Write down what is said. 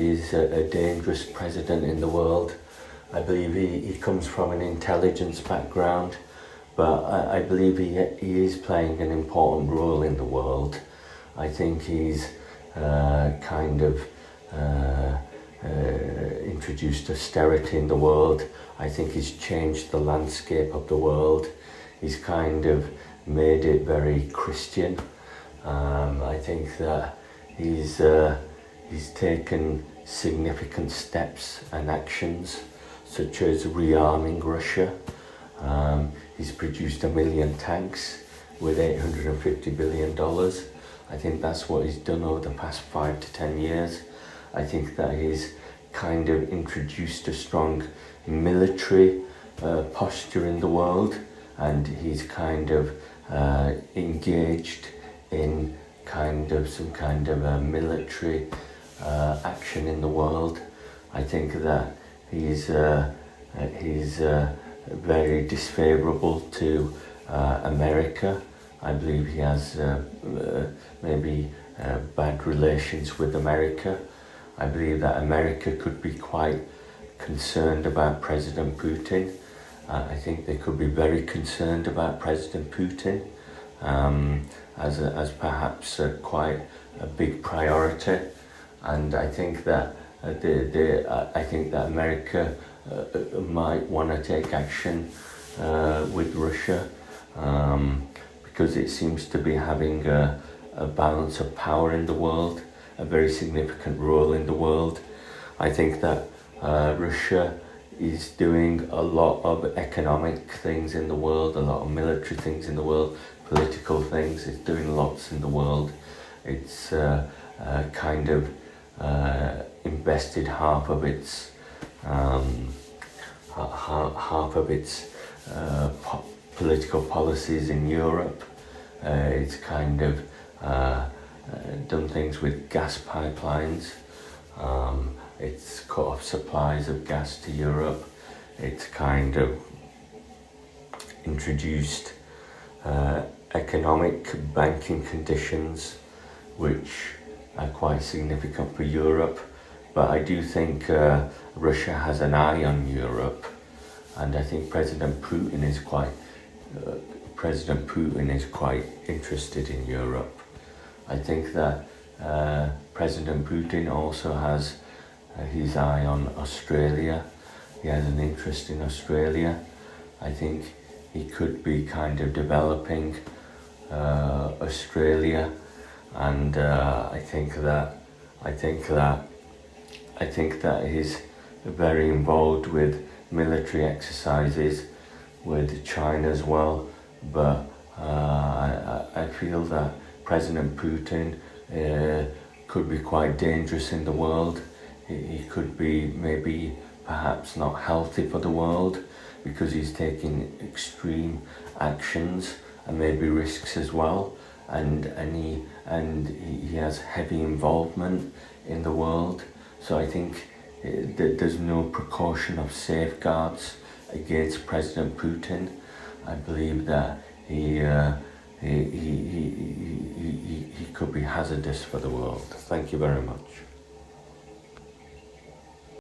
He's a dangerous president in the world. I believe he comes from an intelligence background, but I believe he is playing an important role in the world. I think he's introduced austerity in the world. I think he's changed the landscape of the world. He's kind of made it very Christian. I think that he's taken significant steps and actions, such as rearming Russia. He's produced 1 million tanks with $850 billion. I think that's what he's done over the past 5 to 10 years. I think that he's kind of introduced a strong military posture in the world, and he's kind of engaged in some kind of a military action in the world. I think that he's very disfavourable to America. I believe he has maybe bad relations with America. I believe that America could be quite concerned about President Putin. I think they could be very concerned about President Putin as perhaps quite a big priority. And I think that America might want to take action with Russia because it seems to be having a balance of power in the world, a very significant role in the world. I think that Russia is doing a lot of economic things in the world, a lot of military things in the world, political things. It's doing lots in the world. It's invested half of its political policies in Europe. It's kind of done things with gas pipelines. It's cut off supplies of gas to Europe. It's kind of introduced economic banking conditions which are quite significant for Europe. But I do think Russia has an eye on Europe, and I think President Putin is quite interested in Europe. I think that President Putin also has his eye on Australia. He has an interest in Australia. I think he could be kind of developing Australia, and I think that he's very involved with military exercises with China as well. But I feel that President Putin could be quite dangerous in the world. He could be maybe perhaps not healthy for the world because he's taking extreme actions and maybe risks as well. And he has heavy involvement in the world. So I think that there's no precaution of safeguards against President Putin. I believe that he could be hazardous for the world. Thank you very much.